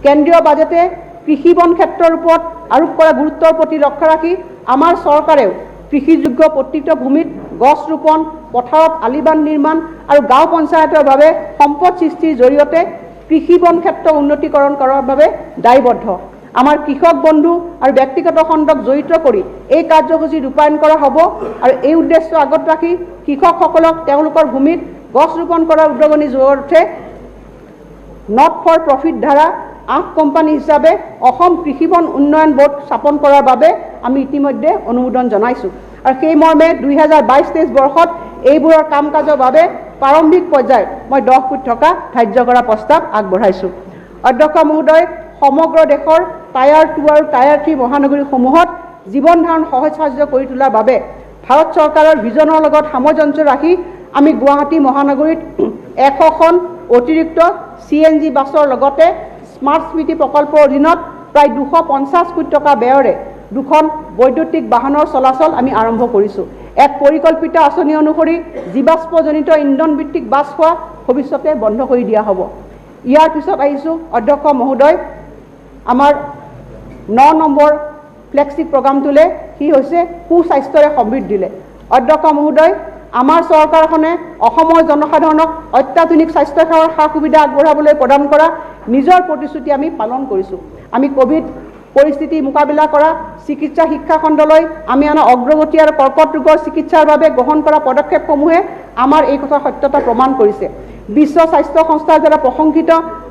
কেন্দ্ৰীয় বাজেটে কৃষি বন ক্ষেত্ৰৰ ওপৰত আৰোপ কৰা গুৰুত্বৰ প্ৰতি লক্ষ্য ৰাখি আমাৰ চৰকাৰেও কৃষিযোগ্য প্ৰতিটো ভূমিত গছ ৰোপণ, পথাৰত আলিবান্ধ নিৰ্মাণ আৰু গাঁও পঞ্চায়তৰ বাবে সম্পদ সৃষ্টিৰ জৰিয়তে কৃষি বন ক্ষেত্ৰ উন্নতিকৰণ কৰাৰ বাবে দায়বদ্ধ। আমাৰ কৃষক বন্ধু আৰু ব্যক্তিগত খণ্ডক জড়িত কৰি এই কাৰ্যসূচী ৰূপায়ণ কৰা হ'ব আৰু এই উদ্দেশ্য আগত ৰাখি কৃষকসকলক তেওঁলোকৰ ভূমিত গছ ৰোপণ কৰাৰ উদগনি জৰিয়তে নট ফৰ প্ৰফিট ধাৰা 8 কোম্পানী হিচাপে অসম কৃষি বন উন্নয়ন বোৰ্ড স্থাপন কৰাৰ বাবে আমি ইতিমধ্যে অনুমোদন জনাইছোঁ আৰু সেই মৰ্মে 2022-23 বৰ্ষত এইবোৰৰ কাম কাজৰ বাবে প্ৰাৰম্ভিক পৰ্যায়ত মই 10 কোটি টকা ধাৰ্য কৰা প্ৰস্তাৱ আগবঢ়াইছোঁ। অধ্যক্ষ মহোদয়, সমগ্ৰ দেশৰ টায়াৰ 2 আৰু টায়াৰ 3 মহানগৰীসমূহত জীৱন ধাৰণ সহজসাধ্য কৰি তোলাৰ বাবে ভাৰত চৰকাৰৰ ভিজনৰ লগত সামঞ্জস্য ৰাখি আমি গুৱাহাটী মহানগৰীত 100খন অতিৰিক্ত CNG বাছৰ লগতে স্মাৰ্ট স্মৃতি প্ৰকল্পৰ অধীনত প্ৰায় 250 কোটি টকা ব্যয়েৰে 2খন বৈদ্যুতিক বাহনৰ চলাচল আমি আৰম্ভ কৰিছোঁ। এক পৰিকল্পিত আঁচনি অনুসৰি জীৱাশ্মজনিত ইন্ধন ভিত্তিক বাছসেৱা ভৱিষ্যতে বন্ধ কৰি দিয়া হ'ব। ইয়াৰ পিছত আহিছোঁ অধ্যক্ষ মহোদয়, আমাৰ 9 নম্বৰ ফ্লেগশ্বিপ প্ৰগ্ৰামটোলৈ কি হৈছে সুস্বাস্থ্যৰে সমৃদ্ধিলে। অধ্যক্ষ মহোদয়, আমাৰ চৰকাৰখনে অসমৰ জনসাধাৰণক অত্যাধুনিক স্বাস্থ্যসেৱাৰ সা সুবিধা আগবঢ়াবলৈ প্ৰদান কৰা নিজৰ প্ৰতিশ্ৰুতি আমি পালন কৰিছোঁ। আমি কোভিড পৰিস্থিতি মোকাবিলা কৰা চিকিৎসা শিক্ষা খণ্ডলৈ আমি আনা অগ্ৰগতি আৰু কৰ্কট ৰোগৰ চিকিৎসাৰ বাবে গ্ৰহণ কৰা পদক্ষেপসমূহে আমাৰ এই কথা সত্যতা প্ৰমাণ কৰিছে। বিশ্ব স্বাস্থ্য সংস্থাৰ দ্বাৰা প্ৰশংসিত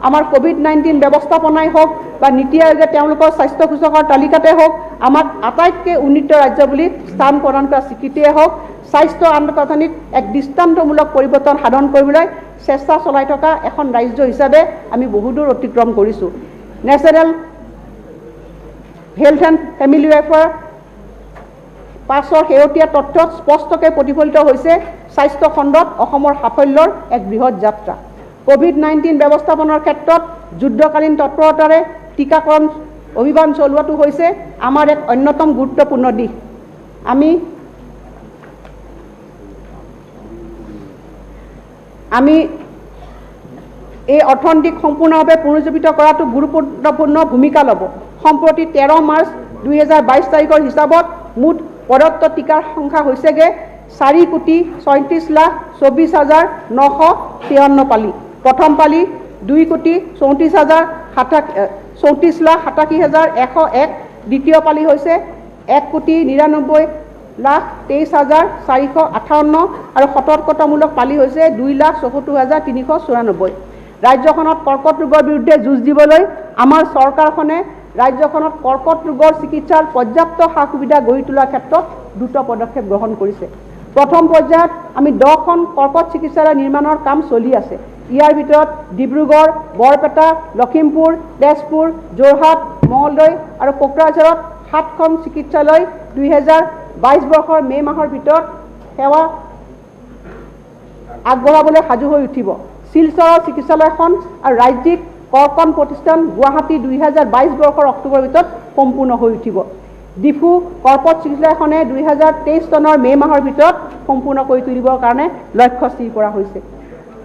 আমাৰ কোভিড-19 ব্যৱস্থাপনাই হওক বা নীতি আয়োগে তেওঁলোকৰ স্বাস্থ্য সূচকৰ তালিকাতে হওক আমাক আটাইতকৈ উন্নত ৰাজ্য বুলি স্থান প্ৰদান কৰা স্বীকৃতিয়ে হওক, স্বাস্থ্য আন্তঃগাঁথনিত এক দৃষ্টান্তমূলক পৰিৱৰ্তন সাধন কৰিবলৈ চেষ্টা চলাই থকা এখন ৰাজ্য হিচাপে আমি বহুদূৰ অতিক্ৰম কৰিছোঁ। National health and family welfare পাছৰ শেহতীয়া তথ্যত স্পষ্টকৈ প্ৰতিফলিত হৈছে স্বাস্থ্য খণ্ডত অসমৰ সাফল্যৰ এক বৃহৎ যাত্ৰা। কোভিড-19 ব্যৱস্থাপনাৰ ক্ষেত্ৰত যুদ্ধকালীন তৎপৰতাৰে টীকাকৰণ অভিযান চলোৱাটো হৈছে আমাৰ এক অন্যতম গুৰুত্বপূৰ্ণ দিশ। আমি এই অৰ্থনীতিক সম্পূৰ্ণভাৱে পুনৰুজ্জীৱিত কৰাটো গুৰুত্বপূৰ্ণ ভূমিকা ল'ব। সম্প্ৰতি 13 মাৰ্চ 2022 তাৰিখৰ হিচাপত মুঠ প্ৰদত্ত টীকাৰ সংখ্যা হৈছেগৈ 4,34,24,953 পালি। প্ৰথম পালি 2,34,37,101, দ্বিতীয় পালি হৈছে 1,99,23,458 আৰু সতৰ্কতামূলক পালি হৈছে 2,74,394। ৰাজ্যখনত কৰ্কট ৰোগৰ বিৰুদ্ধে যুঁজ দিবলৈ আমাৰ চৰকাৰখনে ৰাজ্যখনত কৰ্কট ৰোগৰ চিকিৎসাৰ পৰ্যাপ্ত সা সুবিধা গঢ়ি তোলাৰ ক্ষেত্ৰত দ্ৰুত পদক্ষেপ গ্ৰহণ কৰিছে। প্ৰথম পৰ্যায়ত আমি 10খন কৰ্কট চিকিৎসালয় নিৰ্মাণৰ কাম চলি আছে। ইয়াৰ ভিতৰত ডিব্ৰুগড়, বৰপেটা, লখিমপুৰ, তেজপুৰ, যোৰহাট, মঙলদৈ আৰু কোকৰাঝাৰত 7খন চিকিৎসালয় 2022 বৰ্ষৰ মে' মাহৰ ভিতৰত সেৱা আগবঢ়াবলৈ সাজু হৈ উঠিব। শিলচৰৰ চিকিৎসালয়খন আৰু ৰাজ্যিক কৰ্কট প্ৰতিষ্ঠান গুৱাহাটী 2022 বৰ্ষৰ অক্টোবৰ ভিতৰত সম্পূৰ্ণ হৈ উঠিব। ডিফু কৰ্কট চিকিৎসালয়খনে 2023 চনৰ মে' মাহৰ ভিতৰত সম্পূৰ্ণ কৰি তুলিবৰ কাৰণে লক্ষ্য স্থিৰ কৰা হৈছে।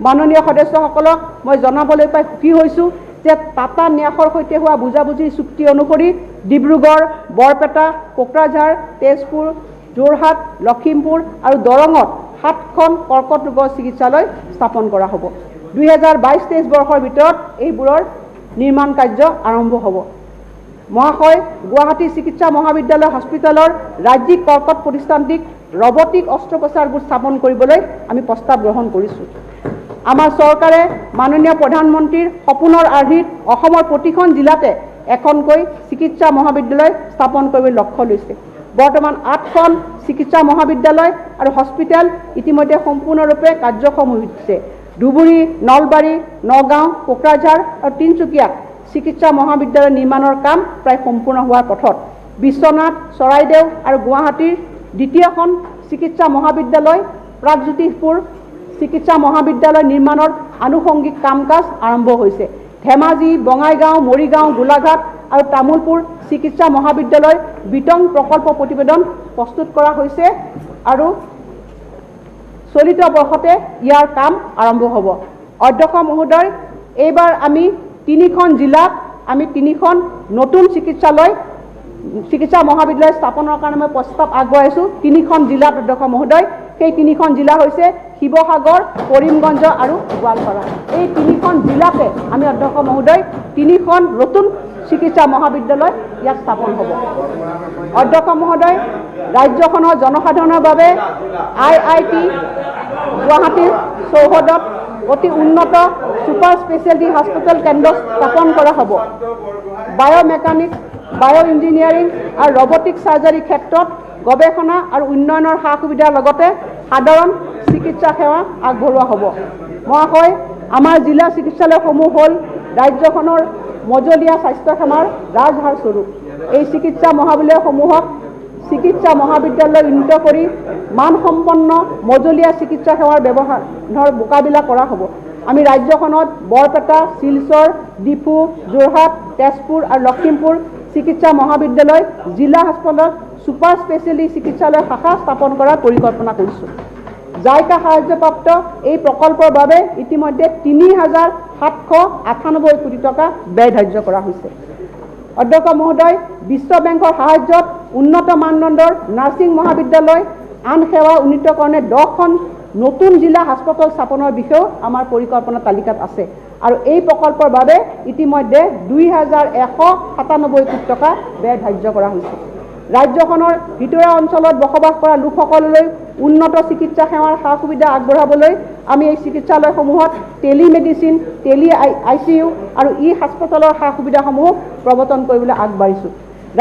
মাননীয় সদস্যসকলক মই জনাবলৈ পাই সুখী হৈছোঁ যে টাটা ন্যাসৰ সৈতে হোৱা বুজাবুজিৰ চুক্তি অনুসৰি ডিব্ৰুগড়, বৰপেটা, কোকৰাঝাৰ, তেজপুৰ, যোৰহাট, লখিমপুৰ আৰু দৰঙত 7খন কৰ্কট ৰোগৰ চিকিৎসালয় স্থাপন কৰা হ'ব। 2022-23 বৰ্ষৰ ভিতৰত এইবোৰৰ নিৰ্মাণ কাৰ্য আৰম্ভ হ'ব। মহাশয়, গুৱাহাটী চিকিৎসা মহাবিদ্যালয় হস্পিটেলৰ ৰাজ্যিক কৰ্কট প্ৰতিষ্ঠানটিক ৰবটিক অস্ত্ৰোপচাৰ গোট স্থাপন কৰিবলৈ আমি প্ৰস্তাৱ গ্ৰহণ কৰিছোঁ। আমাৰ চৰকাৰে মাননীয় প্ৰধানমন্ত্ৰীৰ সপোনৰ আৰ্হিত অসমৰ প্ৰতিখন জিলাতে এখনকৈ চিকিৎসা মহাবিদ্যালয় স্থাপন কৰিবলৈ লক্ষ্য লৈছে। বৰ্তমান 8খন চিকিৎসা মহাবিদ্যালয় আৰু হস্পিটেল ইতিমধ্যে সম্পূৰ্ণৰূপে কাৰ্যক্ষম হৈছে। ধুবুৰী, নলবাৰী, নগাঁও, কোকৰাঝাৰ আৰু তিনিচুকীয়াত চিকিৎসা মহাবিদ্যালয় নিৰ্মাণৰ কাম প্ৰায় সম্পূৰ্ণ হোৱাৰ পথত। বিশ্বনাথ, চৰাইদেউ আৰু গুৱাহাটীৰ দ্বিতীয়খন চিকিৎসা মহাবিদ্যালয় প্ৰাগজ্যোতিষপুৰ চিকিৎসা মহাবিদ্যালয় নিৰ্মাণৰ আনুষংগিক কাম কাজ আৰম্ভ হৈছে। ধেমাজি, বঙাইগাঁও, মৰিগাঁও, গোলাঘাট আৰু তামুলপুৰ চিকিৎসা মহাবিদ্যালয় বিতং প্ৰকল্প প্ৰতিবেদন প্ৰস্তুত কৰা হৈছে আৰু চলিত বৰ্ষতে ইয়াৰ কাম আৰম্ভ হ'ব। অধ্যক্ষ মহোদয়, এইবাৰ আমি 3খন জিলাত আমি 3খন নতুন চিকিৎসা মহাবিদ্যালয় স্থাপনৰ কাৰণে মই প্ৰস্তাৱ আগবঢ়াইছোঁ 3খন জিলাত অধ্যক্ষ মহোদয়। সেই 3খন জিলা হৈছে শিৱসাগৰ, কৰিমগঞ্জ আৰু গোৱালপাৰা। এই 3খন জিলাতে আমি অধ্যক্ষ মহোদয় 3খন নতুন চিকিৎসা মহাবিদ্যালয় ইয়াত স্থাপন হ'ব। অধ্যক্ষ মহোদয়, ৰাজ্যখনৰ জনসাধাৰণৰ বাবে IIT গুৱাহাটীৰ চৌহদত অতি উন্নত সুপাৰ স্পেচিয়েলিটি হস্পিটেল কেন্দ্ৰ স্থাপন কৰা হ'ব। বায়'মেকানিক্স, বায়' ইঞ্জিনিয়াৰিং আৰু ৰবটিক চাৰ্জাৰী ক্ষেত্ৰত গৱেষণা আৰু উন্নয়নৰ সা সুবিধাৰ লগতে সাধাৰণ চিকিৎসা সেৱা আগবঢ়োৱা হ'ব। মহাশয়, আমাৰ জিলা চিকিৎসালয়সমূহ হ'ল ৰাজ্যখনৰ মজলীয়া স্বাস্থ্যসেৱাৰ ৰাজহাড় স্বৰূপ। এই চিকিৎসা মহাবিদ্যালয়সমূহক চিকিৎসা মহাবিদ্যালয় উন্নীত কৰি মানসম্পন্ন মজলীয়া চিকিৎসা সেৱাৰ ব্যৱহাৰৰ মোকাবিলা কৰা হ'ব। আমি ৰাজ্যখনত বৰপেটা, শিলচৰ, ডিফু, যোৰহাট, তেজপুৰ আৰু লখিমপুৰ চিকিৎসা মহাবিদ্যালয় জিলা হাস্পতালত সুপাৰ স্পেচিয়েলিটি চিকিৎসালয় শাখা স্থাপন কৰাৰ পৰিকল্পনা কৰিছোঁ। জাইকা সাহায্যপ্ৰাপ্ত এই প্ৰকল্পৰ বাবে ইতিমধ্যে 3,798 কোটি টকা ব্যয় ধাৰ্য কৰা হৈছে। অধ্যক্ষ মহোদয়, বিশ্ব বেংকৰ সাহায্যত উন্নত মানদণ্ডৰ নাৰ্ছিং মহাবিদ্যালয় আন সেৱা উন্নীতকৰণে 10খন নতুন জিলা হাস্পতাল স্থাপনৰ বিষয়েও আমাৰ পৰিকল্পনা তালিকাত আছে আৰু এই প্ৰকল্পৰ বাবে ইতিমধ্যে 2,197 কোটি টকা ব্যয় ধাৰ্য কৰা হৈছে। ৰাজ্যখনৰ ভিতৰুৱা অঞ্চলত বসবাস কৰা লোকসকললৈ উন্নত চিকিৎসা সেৱাৰ সা সুবিধা আগবঢ়াবলৈ আমি এই চিকিৎসালয়সমূহত টেলিমেডিচিন, ICU আৰু হাস্পতালৰ সা সুবিধাসমূহ প্ৰৱৰ্তন কৰিবলৈ আগবাঢ়িছোঁ।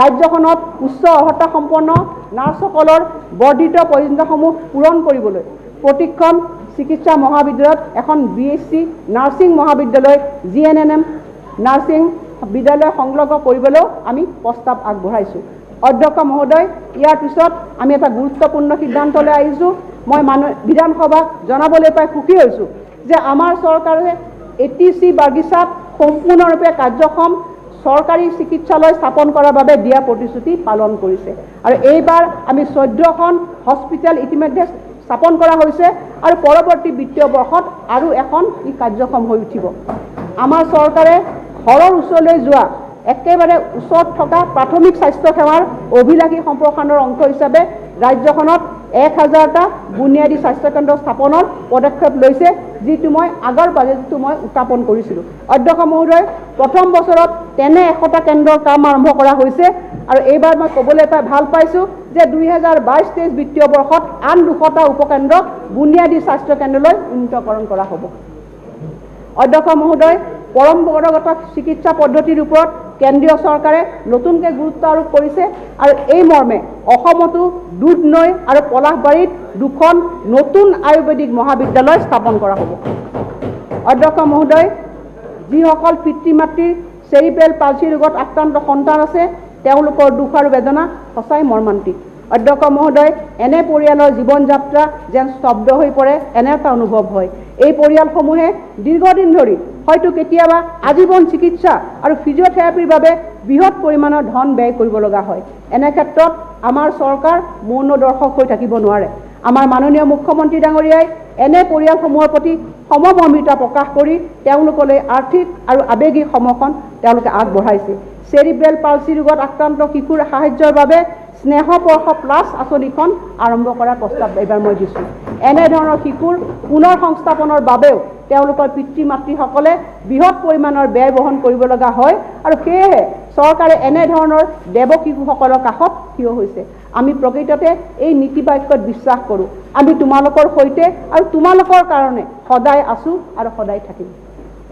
ৰাজ্যখনত উচ্চ অৰ্হতা সম্পন্ন নাৰ্ছসকলৰ বৰ্ধিত প্ৰয়োজনীয়তাসমূহ পূৰণ কৰিবলৈ প্ৰতিখন চিকিৎসা মহাবিদ্যালয়ত এখন BSc নাৰ্ছিং মহাবিদ্যালয়, GNNM নাৰ্ছিং বিদ্যালয় সংলগ্ন কৰিবলৈও আমি প্ৰস্তাৱ আগবঢ়াইছোঁ। অধ্যক্ষ মহোদয়, ইয়াৰ পিছত আমি এটা গুৰুত্বপূৰ্ণ সিদ্ধান্তলৈ আহিছোঁ। মই বিধানসভাক জনাবলৈ পাই সুখী হৈছোঁ যে আমাৰ চৰকাৰে ATC বাগিচাত সম্পূৰ্ণৰূপে কাৰ্যক্ষম চৰকাৰী চিকিৎসালয় স্থাপন কৰাৰ বাবে দিয়া প্ৰতিশ্ৰুতি পালন কৰিছে আৰু এইবাৰ আমি 14খন হস্পিটেল ইতিমধ্যে স্থাপন কৰা হৈছে আৰু পৰৱৰ্তী বিত্তীয় বৰ্ষত আৰু এখন কাৰ্যক্ষম হৈ উঠিব। আমাৰ চৰকাৰে ঘৰৰ ওচৰলৈ যোৱা একেবাৰে ওচৰত থকা প্ৰাথমিক স্বাস্থ্য সেৱাৰ অভিলাষী সম্প্ৰসাৰণৰ অংশ হিচাপে ৰাজ্যখনত 1000টা বুনিয়াদী স্বাস্থ্যকেন্দ্ৰ স্থাপনৰ পদক্ষেপ লৈছে, যিটো মই আগৰ বাজেটটো মই উত্থাপন কৰিছিলোঁ। অধ্যক্ষ মহোদয়, প্ৰথম বছৰত তেনে 100টা কেন্দ্ৰৰ কাম আৰম্ভ কৰা হৈছে আৰু এইবাৰ মই ক'বলৈ পাই ভাল পাইছোঁ যে 2022-23 বিত্তীয় বৰ্ষত আন 200টা উপকেন্দ্ৰ বুনিয়াদী স্বাস্থ্য কেন্দ্ৰলৈ উন্নীতকৰণ কৰা হ'ব। অধ্যক্ষ মহোদয়, পৰম্পৰাগত চিকিৎসা পদ্ধতিৰ ওপৰত কেন্দ্ৰীয় চৰকাৰে নতুনকৈ গুৰুত্ব আৰোপ কৰিছে আৰু এই মৰ্মে অসমতো দুধনৈ আৰু পলাশবাৰীত 2খন নতুন আয়ুৰ্বেদিক মহাবিদ্যালয় স্থাপন কৰা হ'ব। অধ্যক্ষ মহোদয়, যিসকল পিতৃ মাতৃৰ চেৰিব্ৰেল পালচি ৰোগত আক্ৰান্ত সন্তান আছে তেওঁলোকৰ দুখ আৰু বেদনা সঁচাই মৰ্মান্তিক। অধ্যক্ষ মহোদয়, এনে পৰিয়ালৰ জীৱন যাত্ৰা যেন স্তব্ধ হৈ পৰে এনে এটা অনুভৱ হয়। এই পৰিয়ালসমূহে দীৰ্ঘদিন ধৰি হয়তো কেতিয়াবা আজীৱন চিকিৎসা আৰু ফিজিঅ'থেৰাপিৰ বাবে বৃহৎ পৰিমাণৰ ধন ব্যয় কৰিব লগা হয়। এনে ক্ষেত্ৰত আমাৰ চৰকাৰ মৌন দৰ্শক হৈ থাকিব নোৱাৰে। আমাৰ মাননীয় মুখ্যমন্ত্ৰী ডাঙৰীয়াই এনে পৰিয়ালসমূহৰ প্ৰতি সমমৰ্মিতা প্ৰকাশ কৰি তেওঁলোকলৈ আৰ্থিক আৰু আৱেগিক সমৰ্থন তেওঁলোকে আগবঢ়াইছে। চেৰিব্ৰেল পালচি ৰোগত আক্ৰান্ত শিশুৰ সাহায্যৰ বাবে স্নেহস্পৰ্শ প্লাছ আঁচনিখন আৰম্ভ কৰাৰ প্ৰস্তাৱ এইবাৰ মই দিছোঁ। এনেধৰণৰ শিশুৰ পুনৰ সংস্থাপনৰ বাবেও তেওঁলোকৰ পিতৃ মাতৃসকলে বৃহৎ পৰিমাণৰ ব্যয় বহন কৰিব লগা হয় আৰু সেয়েহে চৰকাৰে এনেধৰণৰ দেৱ শিশুসকলৰ কাষত থিয় হৈছে। আমি প্ৰকৃততে এই নীতি বাক্যত বিশ্বাস কৰোঁ। আমি তোমালোকৰ সৈতে আৰু তোমালোকৰ কাৰণে সদায় আছোঁ আৰু সদায় থাকিম।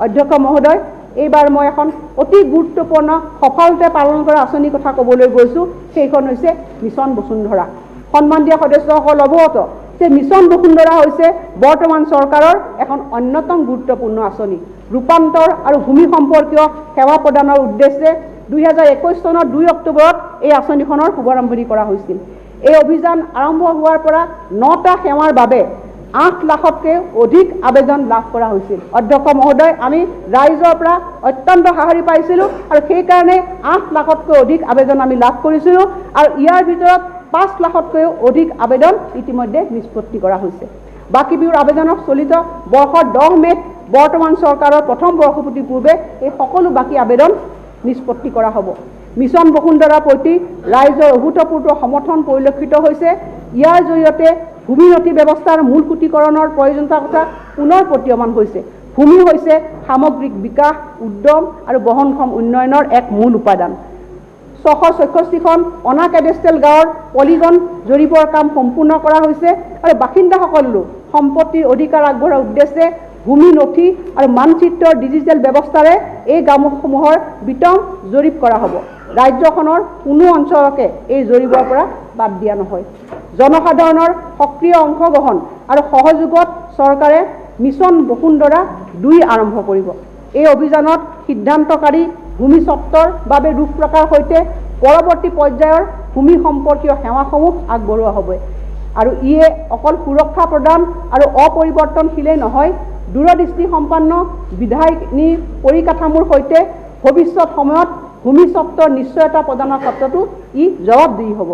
অধ্যক্ষ মহোদয়, এইবাৰ মই এখন অতি গুৰুত্বপূৰ্ণ সফলতে পালন কৰা আঁচনিৰ কথা ক'বলৈ গৈছোঁ। সেইখন হৈছে মিছন বসুন্ধৰা। সন্মানীয় সদস্যসকল অৱগত যে মিছন বসুন্ধৰা হৈছে বৰ্তমান চৰকাৰৰ এখন অন্যতম গুৰুত্বপূৰ্ণ আঁচনি। ৰূপান্তৰ আৰু ভূমি সম্পৰ্কীয় সেৱা প্ৰদানৰ উদ্দেশ্যে 2021 চনৰ 2 অক্টোবৰত এই আঁচনিখনৰ শুভাৰম্ভণি কৰা হৈছিল। এই অভিযান আৰম্ভ হোৱাৰ পৰা 9টা সেৱাৰ বাবে 8 লাখতকৈ অধিক আবেদন লাভ কৰা হৈছিল। অধ্যক্ষ মহোদয়, আমি ৰাইজৰ পৰা অত্যন্ত সঁহাৰি পাইছিলোঁ আৰু সেইকাৰণে 8 লাখতকৈ অধিক আবেদন আমি লাভ কৰিছিলোঁ আৰু ইয়াৰ ভিতৰত 5 লাখতকৈও অধিক আবেদন ইতিমধ্যে নিষ্পত্তি কৰা হৈছে। বাকীবোৰ আবেদনক চলিত বৰ্ষৰ 10 মে'ত বৰ্তমান চৰকাৰৰ প্ৰথম বৰ্ষপূৰ্তিৰ পূৰ্বে এই সকলো বাকী আবেদন নিষ্পত্তি কৰা হ'ব। মিছন বসুন্ধৰাৰ প্ৰতি ৰাইজৰ অভূতপূৰ্ব সমৰ্থন পৰিলক্ষিত হৈছে। ইয়াৰ জৰিয়তে ভূমি নথি ব্যৱস্থাৰ মূল সুটিকৰণৰ প্ৰয়োজনীয়তাৰ কথা পুনৰ প্ৰতীয়মান হৈছে। ভূমি হৈছে সামগ্ৰিক বিকাশ, উদ্যম আৰু বহনক্ষম উন্নয়নৰ এক মূল উপাদান। 666খন অনা কেডেষ্ট্ৰেল গাঁৱৰ পলিগন জৰীপৰ কাম সম্পূৰ্ণ কৰা হৈছে আৰু বাসিন্দাসকললৈ সম্পত্তিৰ অধিকাৰ আগবঢ়োৱাৰ উদ্দেশ্যে ভূমি নথি আৰু মানচিত্ৰৰ ডিজিটেল ব্যৱস্থাৰে এই গাঁওসমূহৰ বিতং জৰীপ কৰা হ'ব। ৰাজ্যখনৰ কোনো অঞ্চলকে এই জৰীপৰ পৰা বাদ দিয়া নহয়। জনসাধাৰণৰ সক্ৰিয় অংশগ্ৰহণ আৰু সহযোগত চৰকাৰে মিছন বসুন্ধৰা 2 আৰম্ভ কৰিব। এই অভিযানত সিদ্ধান্তকাৰী ভূমি স্বত্বৰ বাবে ৰূপৰেখাৰ সৈতে পৰৱৰ্তী পৰ্যায়ৰ ভূমি সম্পৰ্কীয় সেৱাসমূহ আগবঢ়োৱা হ'ব আৰু ইয়ে অকল সুৰক্ষা প্ৰদান আৰু অপৰিৱৰ্তনশীলেই নহয়, দূৰদৃষ্টি সম্পন্ন বিধায়িনী পৰিকাঠামোৰ সৈতে ভৱিষ্যত সময়ত ভূমি স্বত্বৰ নিশ্চয়তা প্ৰদানৰ ক্ষেত্ৰতো ই জবাবদিহি হ'ব।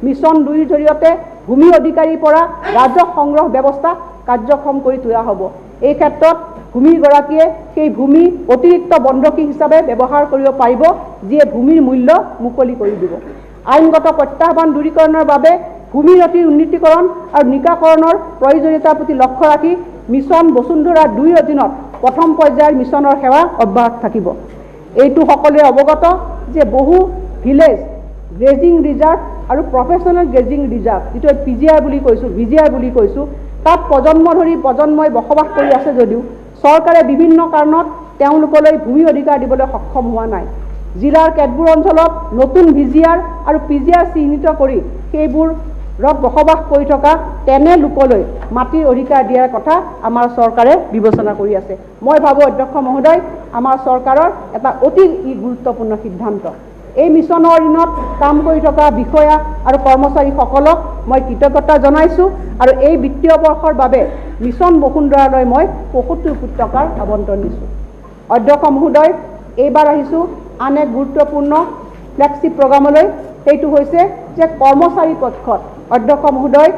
মিছন 2ৰ জৰিয়তে ভূমি অধিকাৰীৰ পৰা ৰাজহ সংগ্ৰহ ব্যৱস্থা কাৰ্যক্ষম কৰি তোলা হ'ব। এই ক্ষেত্ৰত ভূমিগৰাকীয়ে সেই ভূমি অতিৰিক্ত বন্ধকী হিচাপে ব্যৱহাৰ কৰিব পাৰিব, যিয়ে ভূমিৰ মূল্য মুকলি কৰি দিব। আইনগত প্ৰত্যাহ্বান দূৰীকৰণৰ বাবে ভূমি নথিৰ উন্নীতকৰণ আৰু নিকাকৰণৰ প্ৰয়োজনীয়তাৰ প্ৰতি লক্ষ্য ৰাখি মিছন বসুন্ধৰা 2ৰ অধীনত প্ৰথম পৰ্যায়ৰ মিছনৰ সেৱা অব্যাহত থাকিব। এইটো সকলোৱে অৱগত যে বহু ভিলেজ গ্ৰেজিং ৰিজাৰ্ভ আৰু প্ৰফেশ্যনেল গ্ৰেজিং ৰিজাৰ্ভ, যিটো PGR বুলি কৈছোঁ, VGR বুলি কৈছোঁ, তাত প্ৰজন্ম ধৰি প্ৰজন্মই বসবাস কৰি আছে যদিও চৰকাৰে বিভিন্ন কাৰণত তেওঁলোকলৈ ভূমি অধিকাৰ দিবলৈ সক্ষম হোৱা নাই। জিলাৰ কেতবোৰ অঞ্চলত নতুন VGR আৰু PGR চিহ্নিত কৰি সেইবোৰত বসবাস কৰি থকা তেনে লোকলৈ মাটিৰ অধিকাৰ দিয়াৰ কথা আমাৰ চৰকাৰে বিবেচনা কৰি আছে। মই ভাবোঁ অধ্যক্ষ মহোদয়, আমাৰ চৰকাৰৰ এটা অতি গুৰুত্বপূৰ্ণ সিদ্ধান্ত। এই মিছনৰ অধীনত কাম কৰি থকা বিষয়া আৰু কৰ্মচাৰীসকলক মই কৃতজ্ঞতা জনাইছোঁ আৰু এই বিত্তীয় বৰ্ষৰ বাবে মিছন বসুন্ধৰালৈ মই ৭৫ কোটি টকাৰ আবণ্টন দিছোঁ। অধ্যক্ষ মহোদয়, এইবাৰ আহিছোঁ আন এক গুৰুত্বপূৰ্ণ ফ্লেগশ্বিপ প্ৰগ্ৰামলৈ। সেইটো হৈছে যে কৰ্মচাৰী পক্ষত অধ্যক্ষ মহোদয়,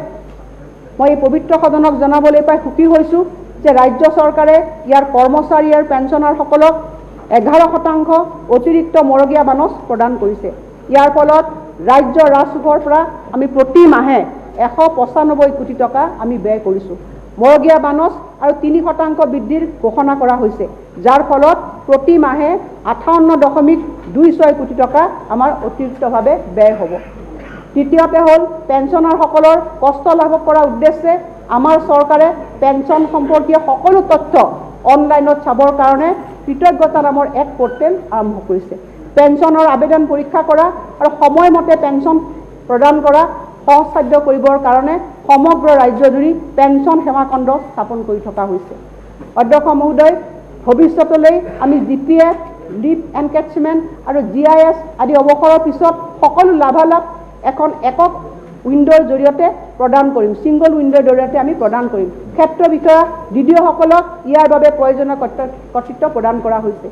মই এই পবিত্ৰ সদনক জনাবলৈ পাই সুখী হৈছোঁ যে ৰাজ্য চৰকাৰে ইয়াৰ কৰ্মচাৰী আৰু পেঞ্চনাৰসকলক 11% অতিৰিক্ত মৰগীয়া বানচ প্ৰদান কৰিছে। ইয়াৰ ফলত ৰাজ্য ৰাজকোষৰ পৰা আমি প্ৰতি মাহে 195 কোটি টকা আমি ব্যয় কৰিছোঁ। মৰগীয়া বানচ আৰু 3% বৃদ্ধিৰ ঘোষণা কৰা হৈছে, যাৰ ফলত প্ৰতি মাহে 58.26 কোটি টকা আমাৰ অতিৰিক্তভাৱে ব্যয় হ'ব। তৃতীয়তে হ'ল পেঞ্চনাৰসকলৰ কষ্ট লাঘৱ কৰাৰ উদ্দেশ্যে আমাৰ চৰকাৰে পেঞ্চন সম্পৰ্কীয় সকলো তথ্য অনলাইনত চাবৰ কাৰণে কৃতজ্ঞতা নামৰ এক পৰ্টেল আৰম্ভ কৰিছে। পেঞ্চনৰ আবেদন পৰীক্ষা কৰা আৰু সময়মতে পেঞ্চন প্ৰদান কৰা সহজসাধ্য কৰিবৰ কাৰণে সমগ্ৰ ৰাজ্যজুৰি পেঞ্চন সেৱাকেন্দ্ৰ স্থাপন কৰি থকা হৈছে। অধ্যক্ষ মহোদয়, ভৱিষ্যতলৈ আমি GPF, লিপ এনকেচমেণ্ট আৰু GIS আদি অৱসৰৰ পিছত সকলো লাভালাভ এখন একক উইণ্ডোৰ জৰিয়তে প্ৰদান কৰিম, ছিংগল উইণ্ডোৰ জৰিয়তে আমি প্ৰদান কৰিম। ক্ষেত্ৰ বিষয়া DDO-সকলক ইয়াৰ বাবে প্ৰয়োজনীয় কৰ্তৃত্ব প্ৰদান কৰা হৈছে।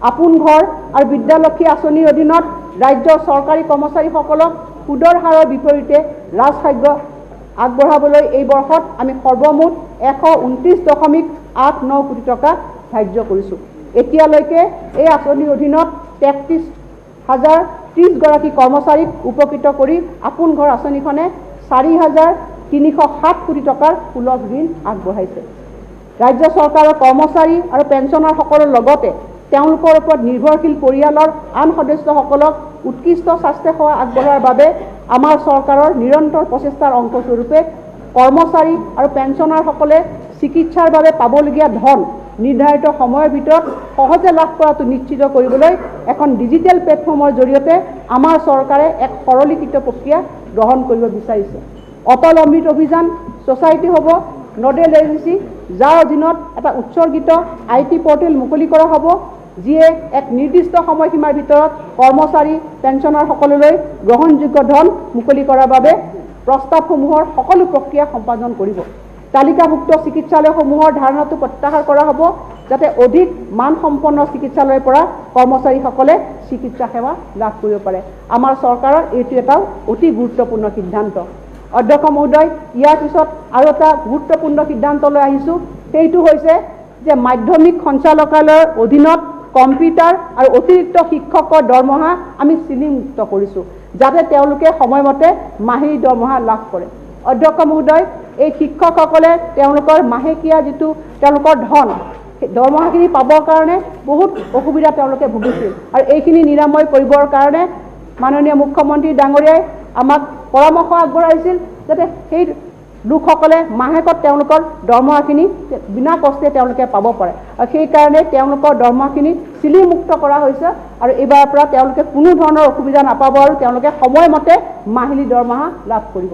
আপোন ঘৰ আৰু বিদ্যালক্ষী আঁচনিৰ অধীনত ৰাজ্যৰ চৰকাৰী কৰ্মচাৰীসকলক সুদৰ হাৰৰ বিপৰীতে ৰাজসাহায্য আগবঢ়াবলৈ এই বৰ্ষত আমি সৰ্বমুঠ 129.89 কোটি টকা ধাৰ্য কৰিছোঁ। এতিয়ালৈকে এই আঁচনিৰ অধীনত 33,030 গৰাকী কৰ্মচাৰীক উপকৃত কৰি আপোন ঘৰ আঁচনিখনে 4,307 কোটি টকাৰ সুলভ ঋণ আগবঢ়াইছে। ৰাজ্য চৰকাৰৰ কৰ্মচাৰী আৰু পেঞ্চনাৰসকলৰ লগতে তেওঁলোকৰ ওপৰত নিৰ্ভৰশীল পৰিয়ালৰ আন সদস্যসকলক উৎকৃষ্ট স্বাস্থ্যসেৱা আগবঢ়োৱাৰ বাবে আমাৰ চৰকাৰৰ নিৰন্তৰ প্ৰচেষ্টাৰ অংশস্বৰূপে কৰ্মচাৰী আৰু পেঞ্চনাৰসকলে চিকিৎসাৰ বাবে পাবলগীয়া ধন নিৰ্ধাৰিত সময়ৰ ভিতৰত সহজে লাভ কৰাটো নিশ্চিত কৰিবলৈ এখন ডিজিটেল প্লেটফৰ্মৰ জৰিয়তে আমাৰ চৰকাৰে এক সৰলীকৃত প্ৰক্ৰিয়া গ্ৰহণ কৰিব বিচাৰিছে। অটল অমৃত অভিযান ছ'চাইটি হ'ব নডেল এজেঞ্চি, যাৰ অধীনত এটা উৎসৰ্গিত IT পৰ্টেল মুকলি কৰা হ'ব, যিয়ে এক নিৰ্দিষ্ট সময়সীমাৰ ভিতৰত কৰ্মচাৰী পেঞ্চনাৰসকললৈ গ্ৰহণযোগ্য ধন মুকলি কৰাৰ বাবে প্ৰস্তাৱসমূহৰ সকলো প্ৰক্ৰিয়া সম্পাদন কৰিব। তালিকাভুক্ত চিকিৎসালয়সমূহৰ ধাৰণাটো প্ৰত্যাহাৰ কৰা হ'ব, যাতে অধিক মানসম্পন্ন চিকিৎসালয়ৰ পৰা কৰ্মচাৰীসকলে চিকিৎসা সেৱা লাভ কৰিব পাৰে। আমাৰ চৰকাৰৰ এইটো এটা অতি গুৰুত্বপূৰ্ণ সিদ্ধান্ত। অধ্যক্ষ মহোদয়, ইয়াৰ পিছত আৰু এটা গুৰুত্বপূৰ্ণ সিদ্ধান্তলৈ আহিছোঁ, সেইটো হৈছে যে মাধ্যমিক সঞ্চালকালয়ৰ অধীনত কম্পিউটাৰ আৰু অতিৰিক্ত শিক্ষকৰ দৰমহা আমি চিলিংমুক্ত কৰিছোঁ, যাতে তেওঁলোকে সময়মতে মাহিলী দৰমহা লাভ কৰে। অধ্যক্ষ মহোদয়, এই শিক্ষকসকলে তেওঁলোকৰ মাহেকীয়া যিটো তেওঁলোকৰ ধন দৰমহাখিনি পাবৰ কাৰণে বহুত অসুবিধা তেওঁলোকে ভুগিছিল, আৰু এইখিনি নিৰাময় কৰিবৰ কাৰণে মাননীয় মুখ্যমন্ত্ৰী ডাঙৰীয়াই আমাক পৰামৰ্শ আগবঢ়াইছিল যাতে সেই লোকসকলে মাহেকত তেওঁলোকৰ দৰমহাখিনি বিনা কষ্টে তেওঁলোকে পাব পাৰে, আৰু সেইকাৰণে তেওঁলোকৰ দৰমহাখিনি চিলিংমুক্ত কৰা হৈছে, আৰু এইবাৰৰ পৰা তেওঁলোকে কোনো ধৰণৰ অসুবিধা নাপাব আৰু তেওঁলোকে সময়মতে মাহিলী দৰমহা লাভ কৰিব।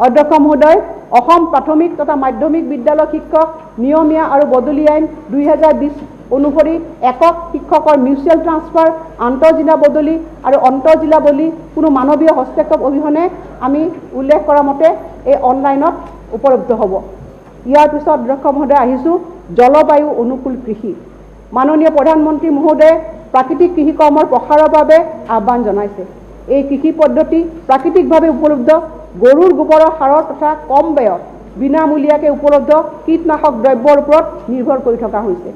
অধ্যক্ষ মহোদয়, অসম প্ৰাথমিক তথা মাধ্যমিক বিদ্যালয় শিক্ষক নিয়মীয়া আৰু বদলি আইন 2020 অনুসৰি একক শিক্ষকৰ মিউচুৱেল ট্ৰান্সফাৰ, আন্তঃজিলা বদলি আৰু অন্তঃজিলা বদলি কোনো মানৱীয় হস্তক্ষেপ অবিহনে আমি উল্লেখ কৰা মতে এই অনলাইনত উপলব্ধ হ'ব। ইয়াৰ পিছত অধ্যক্ষ মহোদয় আহিছোঁ জলবায়ু অনুকূল কৃষি। মাননীয় প্ৰধানমন্ত্ৰী মহোদয়ে প্ৰাকৃতিক কৃষি কৰ্মৰ প্ৰসাৰৰ বাবে আহ্বান জনাইছে। এই কৃষি পদ্ধতি প্ৰাকৃতিকভাৱে উপলব্ধ গৰুৰ গোবৰৰ সাৰৰ তথা কম ব্যয়ত বিনামূলীয়াকৈ উপলব্ধ কীটনাশক দ্ৰব্যৰ ওপৰত নিৰ্ভৰ কৰি থকা হৈছে।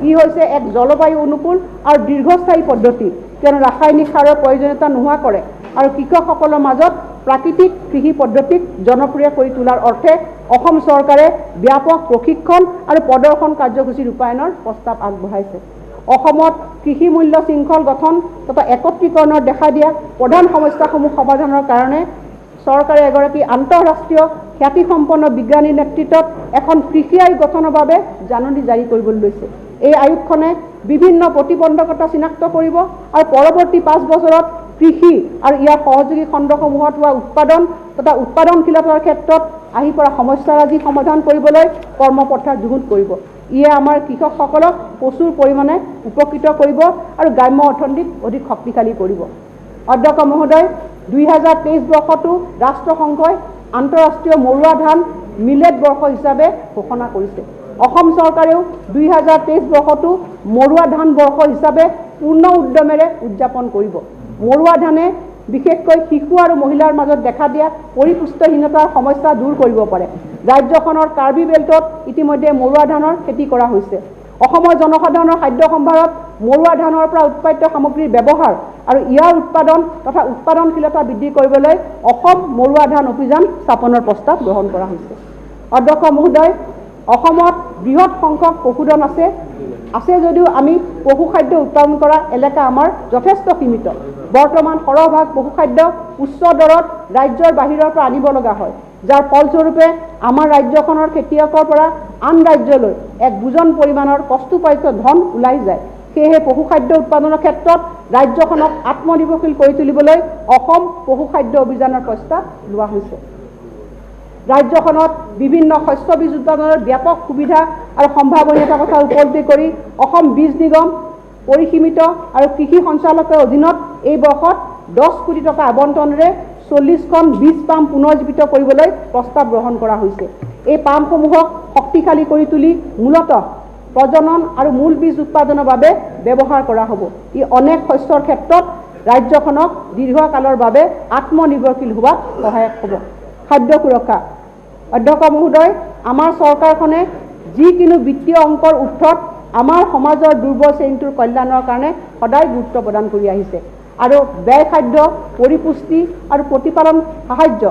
ই হৈছে এক জলবায়ু অনুকূল আৰু দীৰ্ঘস্থায়ী পদ্ধতি, কিয়নো ৰাসায়নিক সাৰৰ প্ৰয়োজনীয়তা নোহোৱা কৰে আৰু কৃষকসকলৰ মাজত প্ৰাকৃতিক কৃষি পদ্ধতিক জনপ্ৰিয় কৰি তোলাৰ অৰ্থে অসম চৰকাৰে ব্যাপক প্ৰশিক্ষণ আৰু প্ৰদৰ্শন কাৰ্যসূচী ৰূপায়ণৰ প্ৰস্তাৱ আগবঢ়াইছে। অসমত কৃষি মূল্য শৃংখল গঠন তথা একত্ৰীকৰণৰ দেখা দিয়া প্ৰধান সমস্যাসমূহ সমাধানৰ কাৰণে চৰকাৰে এগৰাকী আন্তঃৰাষ্ট্ৰীয় খ্যাতিসম্পন্ন বিজ্ঞানীৰ নেতৃত্বত এখন কৃষি আয়োগ গঠনৰ বাবে জাননী জাৰি কৰিবলৈ লৈছে। এই আয়োগখনে বিভিন্ন প্ৰতিবন্ধকতা চিনাক্ত কৰিব আৰু পৰৱৰ্তী 5 বছৰত কৃষি আৰু ইয়াৰ সহযোগী খণ্ডসমূহত হোৱা উৎপাদন তথা উৎপাদনশীলতাৰ ক্ষেত্ৰত আহি পৰা সমস্যাৰাজি সমাধান কৰিবলৈ কৰ্মপন্থা যুগুত কৰিব। ইয়ে আমাৰ কৃষকসকলক প্ৰচুৰ পৰিমাণে উপকৃত কৰিব আৰু গ্ৰাম্য অৰ্থনীতিক অধিক শক্তিশালী কৰিব। অধ্যক্ষ মহোদয়, 2023 বৰ্ষটো ৰাষ্ট্ৰসংঘই আন্তঃৰাষ্ট্ৰীয় মৰুৱা ধান মিলেট বৰ্ষ হিচাপে ঘোষণা কৰিছে। অসম চৰকাৰেও 2023 বৰ্ষটো মৰুৱা ধান বৰ্ষ হিচাপে পূৰ্ণ উদ্যমেৰে উদযাপন কৰিব। মৰুৱা ধানে বিশেষকৈ শিশু আৰু মহিলাৰ মাজত দেখা দিয়া পৰিপুষ্টিহীনতাৰ সমস্যা দূৰ কৰিব পাৰে। ৰাজ্যখনৰ কাৰ্বি বেল্টত ইতিমধ্যে মৰুৱা ধানৰ খেতি কৰা হৈছে। অসমৰ জনসাধাৰণৰ খাদ্য সম্ভাৰত মৰুৱা ধানৰ পৰা উৎপাদিত সামগ্ৰীৰ ব্যৱহাৰ আৰু ইয়াৰ উৎপাদন তথা উৎপাদনশীলতা বৃদ্ধি কৰিবলৈ অসম মৰুৱা ধান অভিযান স্থাপনৰ প্ৰস্তাৱ গ্ৰহণ কৰা হৈছে। অধ্যক্ষ মহোদয়, অসমত বৃহৎ সংখ্যক পশুধন আছে যদিও আমি পশুখাদ্য উৎপাদন কৰা এলেকা আমাৰ যথেষ্ট সীমিত। বৰ্তমান সৰহভাগ পশুখাদ্য উচ্চ দৰত ৰাজ্যৰ বাহিৰৰ পৰা আনিব লগা হয়, যাৰ ফলস্বৰূপে আমাৰ ৰাজ্যখনৰ খেতিয়কৰ পৰা আন ৰাজ্যলৈ এক বুজন পৰিমাণৰ কষ্টোপাৰ্জিত ধন ওলাই যায়। সেয়েহে পশুখাদ্য উৎপাদনৰ ক্ষেত্ৰত ৰাজ্যখনক আত্মনিৰ্ভৰশীল কৰি তুলিবলৈ অসম পশুখাদ্য অভিযানৰ প্ৰস্তাৱ লোৱা হৈছে। ৰাজ্যখনত বিভিন্ন শস্য বীজ উৎপাদনৰ ব্যাপক সুবিধা আৰু সম্ভাৱনীয়তাৰ কথা উপলব্ধি কৰি অসম বীজ নিগম পৰিসীমিত আৰু কৃষি সঞ্চালকৰ অধীনত এই বৰ্ষত 10 কোটি টকা আবণ্টনেৰে 40খন বীজ পাম্প পুনৰ্জীৱিত কৰিবলৈ প্ৰস্তাৱ গ্ৰহণ কৰা হৈছে। এই পাম্পসমূহক শক্তিশালী কৰি তুলি মূলতঃ প্ৰজনন আৰু মূল বীজ উৎপাদনৰ বাবে ব্যৱহাৰ কৰা হ'ব। ই অনেক শস্যৰ ক্ষেত্ৰত ৰাজ্যখনক দীৰ্ঘকালৰ বাবে আত্মনিৰ্ভৰশীল হোৱাত সহায়ক হ'ব। খাদ্য সুৰক্ষা। অধ্যক্ষ মহোদয়, আমাৰ চৰকাৰখনে যিকোনো বিত্তীয় অংকৰ উৰ্ধত আমাৰ সমাজৰ দুৰ্বল শ্ৰেণীটোৰ কল্যাণৰ কাৰণে সদায় গুৰুত্ব প্ৰদান কৰি আহিছে আৰু ব্যয় খাদ্য পৰিপুষ্টি আৰু প্ৰতিপালন সাহায্য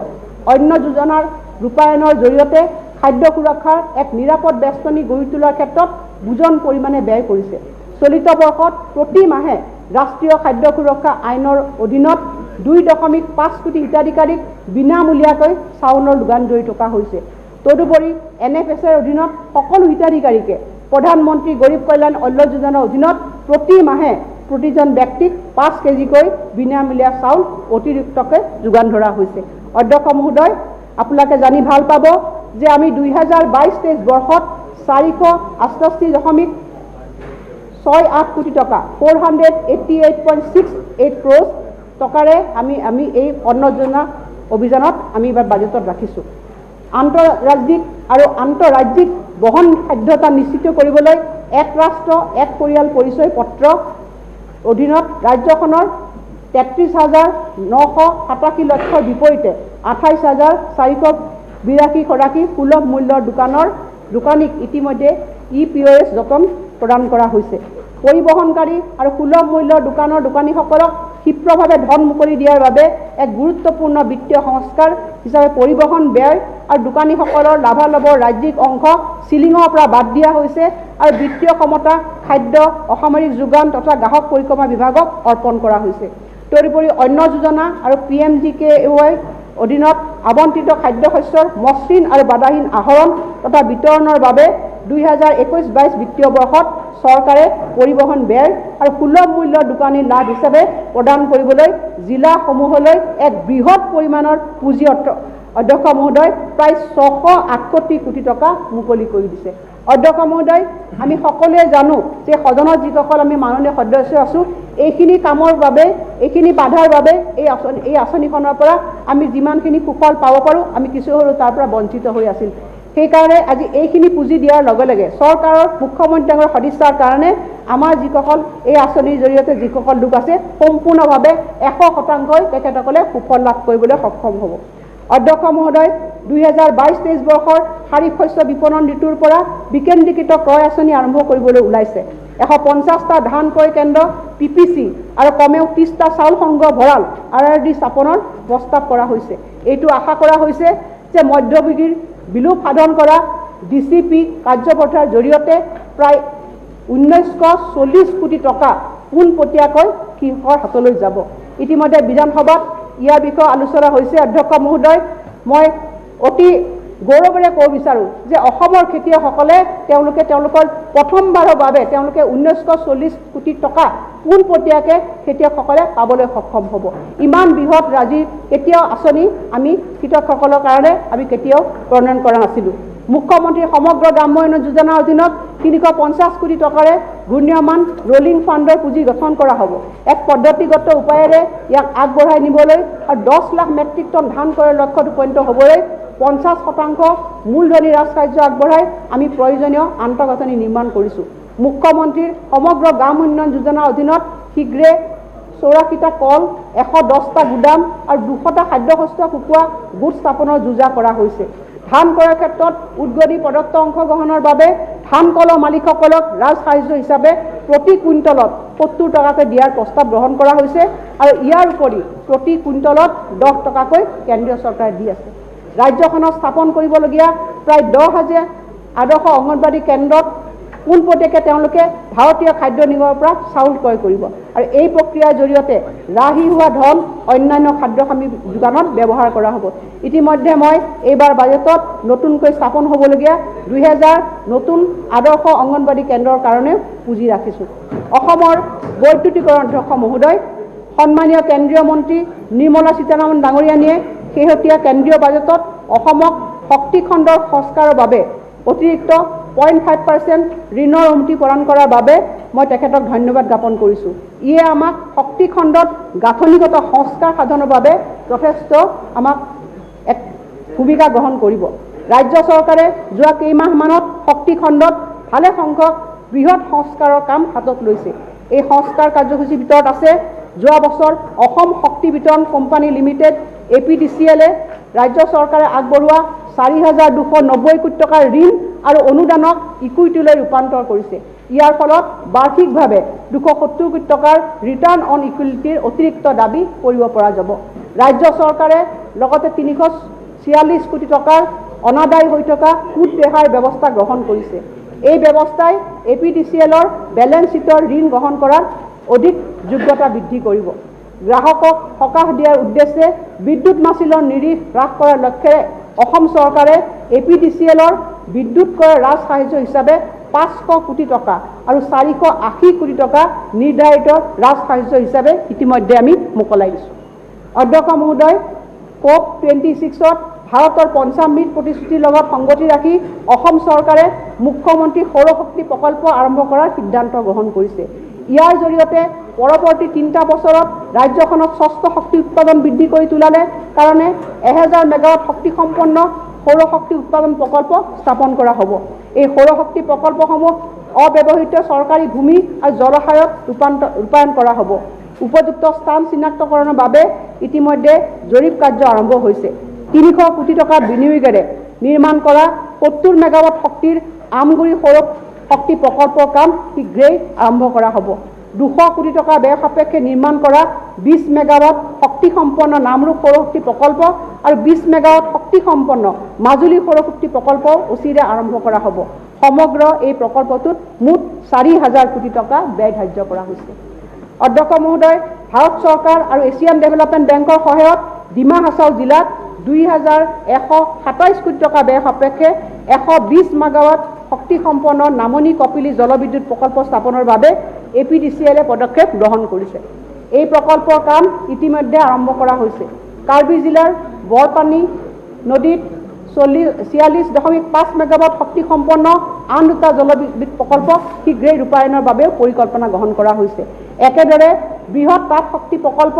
অন্য যোজনাৰ ৰূপায়ণৰ জৰিয়তে খাদ্য সুৰক্ষাৰ এক নিৰাপদ বেষ্টনী গঢ়ি তোলাৰ ক্ষেত্ৰত বুজন পৰিমাণে ব্যয় কৰিছে। চলিত বৰ্ষত প্ৰতি মাহে ৰাষ্ট্ৰীয় খাদ্য সুৰক্ষা আইনৰ অধীনত 2.5 কোটি হিতাধিকাৰীক বিনামূলীয়াকৈ চাউলৰ যোগান ধৰি থকা হৈছে। তদুপৰি NFSৰ অধীনত সকলো হিতাধিকাৰীকে প্ৰধানমন্ত্ৰী গৰীব কল্যাণ অন্ন যোজনাৰ অধীনত প্ৰতি মাহে প্ৰতিজন ব্যক্তিক 5 কেজিকৈ বিনামূলীয়া চাউল অতিৰিক্তকৈ যোগান ধৰা হৈছে। অধ্যক্ষ মহোদয়, আপোনালোকে জানি ভাল পাব যে আমি 2022-23 বৰ্ষত 468.68 কোটি টকা 488.68 ক্ৰ'ৰ টকাৰে আমি এই অন্ন যোজনা অভিযানত আমি এবাৰ বাজেটত ৰাখিছোঁ। আন্তঃৰাজ্যিক আৰু আন্তঃৰাজ্যিক বহন সাধ্যতা নিশ্চিত কৰিবলৈ এক ৰাষ্ট্ৰ এক পৰিয়াল পৰিচয় পত্ৰ অধীনত ৰাজ্যখনৰ 33,987 লক্ষৰ বিপৰীতে 28,482 গৰাকী সুলভ মূল্যৰ দোকানীক ইতিমধ্যে EPOS যতন প্ৰদান কৰা হৈছে। পৰিবহণকাৰী আৰু সুলভ মূল্যৰ দোকানৰ দোকানীসকলক ক্ষিপ্ৰভাৱে ধন মুকলি দিয়াৰ বাবে এক গুৰুত্বপূৰ্ণ বিত্তীয় সংস্কাৰ হিচাপে পৰিবহণ ব্যয় আৰু দোকানীসকলৰ লাভালাভৰ ৰাজ্যিক অংশ চিলিঙৰ পৰা বাদ দিয়া হৈছে আৰু বিত্তীয় ক্ষমতা খাদ্য অসামৰিক যোগান তথা গ্ৰাহক পৰিক্ৰমা বিভাগক অৰ্পণ কৰা হৈছে। তদুপৰি অন্য যোজনা আৰু PMGKY অধীনত আবণ্টিত খাদ্যশস্যৰ মসৃণ আৰু বাধাহীন আহৰণ তথা বিতৰণৰ বাবে 2021-22 বিত্তীয় বৰ্ষত চৰকাৰে পৰিবহণ ব্যয় আৰু সুলভ মূল্যৰ দোকানী লাভ হিচাপে প্ৰদান কৰিবলৈ জিলাসমূহলৈ এক বৃহৎ পৰিমাণৰ পুঁজি অধ্যক্ষ মহোদয় প্ৰায় 668 কোটি টকা মুকলি কৰি দিছে। অধ্যক্ষ মহোদয়, আমি সকলোৱে জানো যে সদনত যিসকল আমি মাননীয় সদস্য আছোঁ, এইখিনি কামৰ বাবে এইখিনি বাধাৰ বাবে এই আঁচনিখনৰ পৰা আমি যিমানখিনি সুফল পাব পাৰোঁ আমি কিছু হ'লেও তাৰ পৰা বঞ্চিত হৈ আছিল। সেইকাৰণে আজি এইখিনি পুঁজি দিয়াৰ লগে লগে চৰকাৰৰ মুখ্যমন্ত্ৰীৰ সদিচ্ছাৰ কাৰণে আমাৰ যিসকল এই আঁচনিৰ জৰিয়তে যিসকল লোক আছে সম্পূৰ্ণভাৱে 100% তেখেতসকলে সুফল লাভ কৰিবলৈ সক্ষম হ'ব। অধ্যক্ষ মহোদয়, 2022-23 বৰ্ষৰ খাৰিফ শস্য বিপণন ঋতুৰ পৰা বিকেন্দ্ৰীকৃত ক্ৰয় আঁচনি আৰম্ভ কৰিবলৈ ওলাইছে। 150টা ধান ক্ৰয় কেন্দ্ৰ PPC আৰু কমেও 30টা চাউল সংগ্ৰহ ভঁৰাল RRD স্থাপনৰ প্ৰস্তাৱ কৰা হৈছে। এইটো আশা কৰা হৈছে যে মধ্যভোগীৰ বিলোপ সাধন কৰা DCP কাৰ্যপথাৰ জৰিয়তে প্ৰায় 1940 কোটি টকা পোনপটীয়াকৈ কৃষকৰ হাতলৈ যাব। ইতিমধ্যে বিধানসভাত ইয়াৰ বিষয়ে আলোচনা হৈছে। অধ্যক্ষ মহোদয়, মই অতি গৌৰৱেৰে ক'ব বিচাৰোঁ যে অসমৰ খেতিয়কসকলে তেওঁলোকৰ প্ৰথমবাৰৰ বাবে 1940 কোটি টকা পোনপটীয়াকৈ খেতিয়কসকলে পাবলৈ সক্ষম হ'ব। ইমান বৃহৎ ৰাজীৰ কেতিয়াও আঁচনি আমি কৃষকসকলৰ কাৰণে আমি কেতিয়াও প্ৰণয়ন কৰা নাছিলোঁ। মুখ্যমন্ত্ৰীৰ সমগ্ৰ গ্ৰাম্য উন্নয়ন যোজনাৰ অধীনত 350 কোটি টকাৰে ঘূৰ্ণীয়মান ৰলিং ফাণ্ডৰ পুঁজি গঠন কৰা হ'ব। এক পদ্ধতিগত উপায়েৰে ইয়াক আগবঢ়াই নিবলৈ আৰু 10 লাখ মেট্ৰিক টন ধান ক্ৰয়ৰ লক্ষ্যত উপনীত হ'বলৈ 50% মূলধনী ৰাজকাৰ্য আগবঢ়াই আমি প্ৰয়োজনীয় আন্তঃগাঁথনি নিৰ্মাণ কৰিছোঁ। মুখ্যমন্ত্ৰীৰ সমগ্ৰ গ্ৰাম উন্নয়ন যোজনাৰ অধীনত শীঘ্ৰে 84টা কল, 110টা গুদাম আৰু 200টা খাদ্যশস্য শুকুওৱা গোট স্থাপনৰ যোজনা কৰা হৈছে। ধান ক্ৰয়ৰ ক্ষেত্ৰত উদ্যোগী প্ৰদত্ত অংশগ্ৰহণৰ বাবে ধান কলৰ মালিকসকলক ৰাজসাহায্য হিচাপে প্ৰতি কুইণ্টলত 70 টকাকৈ দিয়াৰ প্ৰস্তাৱ গ্ৰহণ কৰা হৈছে আৰু ইয়াৰ উপৰি প্ৰতি কুইণ্টলত 10 টকাকৈ কেন্দ্ৰীয় চৰকাৰে দি আছে। ৰাজ্যখনত স্থাপন কৰিবলগীয়া প্ৰায় 10,000 আদৰ্শ অংগনবাড়ী কেন্দ্ৰত পোনপটীয়াকৈ তেওঁলোকে ভাৰতীয় খাদ্য নিগমৰ পৰা চাউল ক্ৰয় কৰিব আৰু এই প্ৰক্ৰিয়াৰ জৰিয়তে ৰাহি হোৱা ধন অন্যান্য খাদ্য সামগ্ৰী যোগানত ব্যৱহাৰ কৰা হ'ব। ইতিমধ্যে মই এইবাৰ বাজেটত নতুনকৈ স্থাপন হ'বলগীয়া 2000 নতুন আদৰ্শ অংগনবাড়ী কেন্দ্ৰৰ কাৰণে পুঁজি ৰাখিছোঁ। অসমৰ বৈদ্যুতিকৰণ অধ্যক্ষ মহোদয়, সন্মানীয় কেন্দ্ৰীয় মন্ত্ৰী নিৰ্মলা সীতাৰামন ডাঙৰীয়ানীয়ে শেহতীয়া কেন্দ্ৰীয় বাজেটত অসমক শক্তি খণ্ডৰ সংস্কাৰৰ বাবে অতিৰিক্ত 0.5% ঋণৰ অনুমতি প্ৰদান কৰাৰ বাবে মই তেখেতক ধন্যবাদ জ্ঞাপন কৰিছোঁ। ইয়ে আমাক শক্তি খণ্ডত গাঁথনিগত সংস্কাৰ সাধনৰ বাবে যথেষ্ট আমাক এক ভূমিকা গ্ৰহণ কৰিব। ৰাজ্য চৰকাৰে যোৱা কেইমাহমানত শক্তি খণ্ডত ভালে সংখ্যক বৃহৎ সংস্কাৰৰ কাম হাতত লৈছে। এই সংস্কাৰ কাৰ্যসূচীৰ ভিতৰত আছে যোৱা বছৰ অসম শক্তি বিতৰণ কোম্পানী লিমিটেড APDCL ৰাজ্য চৰকাৰে আগবঢ়োৱা 4,290 কোটি টকাৰ ঋণ আৰু অনুদানক ইকুইটিলৈ ৰূপান্তৰ কৰিছে। ইয়াৰ ফলত বাৰ্ষিকভাৱে 270 কোটি টকাৰ ৰিটাৰ্ণ অন ইকুইটিৰ অতিৰিক্ত দাবী কৰিব পৰা যাব। ৰাজ্য চৰকাৰে লগতে 346 কোটি টকাৰ অনাদায়ী হৈ থকা সুদ ৰেহাইৰ ব্যৱস্থা গ্ৰহণ কৰিছে। এই ব্যৱস্থাই APDCLৰ বেলেন্স শ্বীটৰ ঋণ গ্ৰহণ কৰাত অধিক যোগ্যতা বৃদ্ধি কৰিব। গ্ৰাহকক সকাহ দিয়াৰ উদ্দেশ্যে বিদ্যুৎ মাচুলৰ নিৰিখ হ্ৰাস কৰাৰ লক্ষ্যৰে অসম চৰকাৰে APDCLৰ বিদ্যুৎ ক্ৰয়ৰ ৰাজসাহায্য হিচাপে 500 কোটি টকা আৰু 480 কোটি টকা নিৰ্ধাৰিত ৰাজসাহায্য হিচাপে ইতিমধ্যে আমি মোকলাই দিছোঁ। অধ্যক্ষ মহোদয়, COP26ত ভাৰতৰ পঞ্চামৃত প্ৰতিশ্ৰুতিৰ লগত সংগতি ৰাখি অসম চৰকাৰে মুখ্যমন্ত্ৰী সৌৰশক্তি প্ৰকল্প আৰম্ভ কৰাৰ সিদ্ধান্ত গ্ৰহণ কৰিছে। ইয়াৰ জৰিয়তে পৰৱৰ্তী 3টা বছৰত ৰাজ্যখনত ষষ্ঠ শক্তি উৎপাদন বৃদ্ধি কৰি তোলাৰ কাৰণে 1000 মেগাৱাট শক্তিসম্পন্ন সৌৰশক্তি উৎপাদন প্ৰকল্প স্থাপন কৰা হ'ব। এই সৌৰশক্তি প্ৰকল্পসমূহ অব্যৱহৃত চৰকাৰী ভূমি আৰু জলাশয়ত ৰূপায়ণ কৰা হ'ব। উপযুক্ত স্থান চিনাক্তকৰণৰ বাবে ইতিমধ্যে জৰীপ কাৰ্য আৰম্ভ হৈছে। 300 কোটি টকা বিনিয়োগেৰে নিৰ্মাণ কৰা 70 মেগাৱাট শক্তিৰ আমগুৰি সৌৰ শক্তি প্ৰকল্পৰ কাম শীঘ্ৰেই আৰম্ভ কৰা হ'ব। 200 কোটি টকা ব্যয় সাপেক্ষে নিৰ্মাণ কৰা 20 মেগাৱাট শক্তিসম্পন্ন নামৰূপ সৌৰশক্তি প্ৰকল্প আৰু 20 মেগাৱাট শক্তিসম্পন্ন মাজুলী সৌৰশক্তি প্ৰকল্প অচিৰে আৰম্ভ কৰা হ'ব। সমগ্ৰ এই প্ৰকল্পটোত মুঠ 4000 কোটি টকা ব্যয় ধাৰ্য কৰা হৈছে। অধ্যক্ষ মহোদয়, ভাৰত চৰকাৰ আৰু এছিয়ান ডেভেলপমেণ্ট বেংকৰ সহায়ত ডিমা হাছাও জিলাত 2127 কোটি টকা ব্যয় সাপেক্ষে 120 মেগাৱাট শক্তিসম্পন্ন নামনি কপিলী জলবিদ্যুৎ প্ৰকল্প স্থাপনৰ বাবে APDCL-এ পদক্ষেপ গ্ৰহণ কৰিছে। এই প্ৰকল্পৰ কাম ইতিমধ্যে আৰম্ভ কৰা হৈছে। কাৰ্বি জিলাৰ বৰপানী নদীত 46.5 মেগাৱাট শক্তিসম্পন্ন আন দুটা জলবিদ্যুৎ প্ৰকল্প শীঘ্ৰেই ৰূপায়ণৰ বাবেও পৰিকল্পনা গ্ৰহণ কৰা হৈছে। একেদৰে বৃহৎ তাপ শক্তি প্ৰকল্প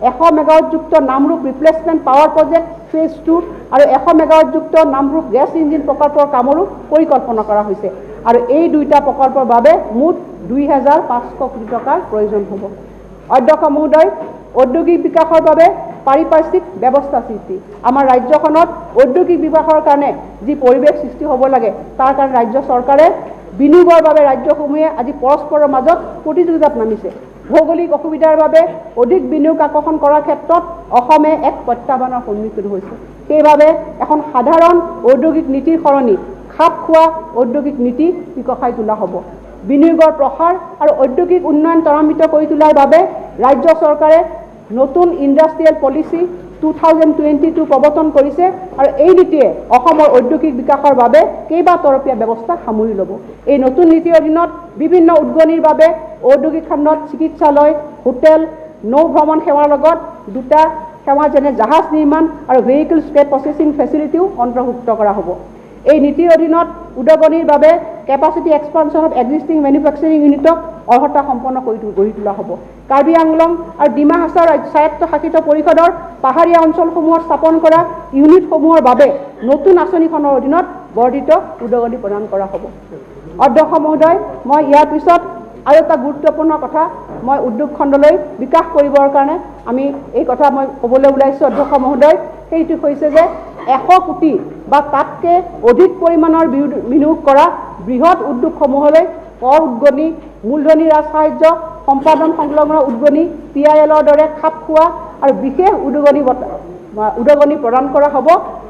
100 মেগাৱাটযুক্ত Namrup replacement power project phase 2 আৰু 100 মেগাৱাটযুক্ত নামৰূপ গেছ ইঞ্জিন প্ৰকল্পৰ কামৰো পৰিকল্পনা কৰা হৈছে আৰু এই দুইটা প্ৰকল্পৰ বাবে মুঠ 2500 কোটি টকাৰ প্ৰয়োজন হ'ব। অধ্যক্ষ মহোদয়, ঔদ্যোগিক বিকাশৰ বাবে পাৰিপাৰ্শ্বিক ব্যৱস্থা সৃষ্টি। আমাৰ ৰাজ্যখনত ঔদ্যোগিক বিকাশৰ কাৰণে যি পৰিৱেশ সৃষ্টি হ'ব লাগে তাৰ কাৰণে ৰাজ্য চৰকাৰে বিনিয়োগৰ বাবে ৰাজ্যসমূহে আজি পৰস্পৰৰ মাজত প্ৰতিযোগিতাত নামিছে। ভৌগোলিক অসুবিধাৰ বাবে অধিক বিনিয়োগ আকৰ্ষণ কৰাৰ ক্ষেত্ৰত অসমে এক প্ৰত্যাহ্বানৰ সন্মুখীন হৈছে। সেইবাবে এখন সাধাৰণ ঔদ্যোগিক নীতিৰ সলনি খাপ খোৱা ঔদ্যোগিক নীতি বিকশাই তোলা হ'ব। বিনিয়োগৰ প্ৰসাৰ আৰু ঔদ্যোগিক উন্নয়ন ত্বৰান্বিত কৰি তোলাৰ বাবে ৰাজ্য চৰকাৰে নতুন ইণ্ডাষ্ট্ৰিয়েল পলিচি 2022 প্ৰৱৰ্তন কৰিছে আৰু এই নীতিয়ে অসমৰ ঔদ্যোগিক বিকাশৰ বাবে কেইবাতৰপীয়া ব্যৱস্থা সামৰি ল'ব। এই নতুন নীতিৰ অধীনত বিভিন্ন উদ্গনিৰ বাবে ঔদ্যোগিক খণ্ডত চিকিৎসালয়, হোটেল, নৌ ভ্ৰমণ সেৱাৰ লগত দুটা সেৱা যেনে জাহাজ নিৰ্মাণ আৰু ভেহিকল স্ক্ৰেপ প্ৰচেছিং ফেচিলিটিও অন্তৰ্ভুক্ত কৰা হ'ব। এই নীতিৰ অধীনত উদগনিৰ বাবে capacity expansion of existing manufacturing ইউনিটক অৰ্হতা সম্পন্ন কৰি গঢ়ি তোলা হ'ব। কাৰ্বি আংলং আৰু ডিমা হাছাও স্বায়ত্তশাসিত পৰিষদৰ পাহাৰীয়া অঞ্চলসমূহত স্থাপন কৰা ইউনিটসমূহৰ বাবে নতুন আঁচনিখনৰ অধীনত বৰ্ধিত উদগনি প্ৰদান কৰা হ'ব। অধ্যক্ষ মহোদয়, মই ইয়াৰ পিছত আৰু এটা গুৰুত্বপূৰ্ণ কথা মই উদ্যোগ খণ্ডলৈ বিকাশ কৰিবৰ কাৰণে আমি এই কথা মই ক'বলৈ ওলাইছোঁ। অধ্যক্ষ মহোদয়, সেইটো হৈছে যে 100 কোটি বা তাতকৈ অধিক পৰিমাণৰ বিনিয়োগ কৰা বৃহৎ উদ্যোগসমূহলৈ কৰ উদ্গনি, মূলধনী ৰাজ সাহায্য, সম্পাদন সংলগ্ন উদ্গনি, PIL-ৰ দৰে খাপ খোৱা আৰু বিশেষ উদগনি প্ৰদান কৰা হ'ব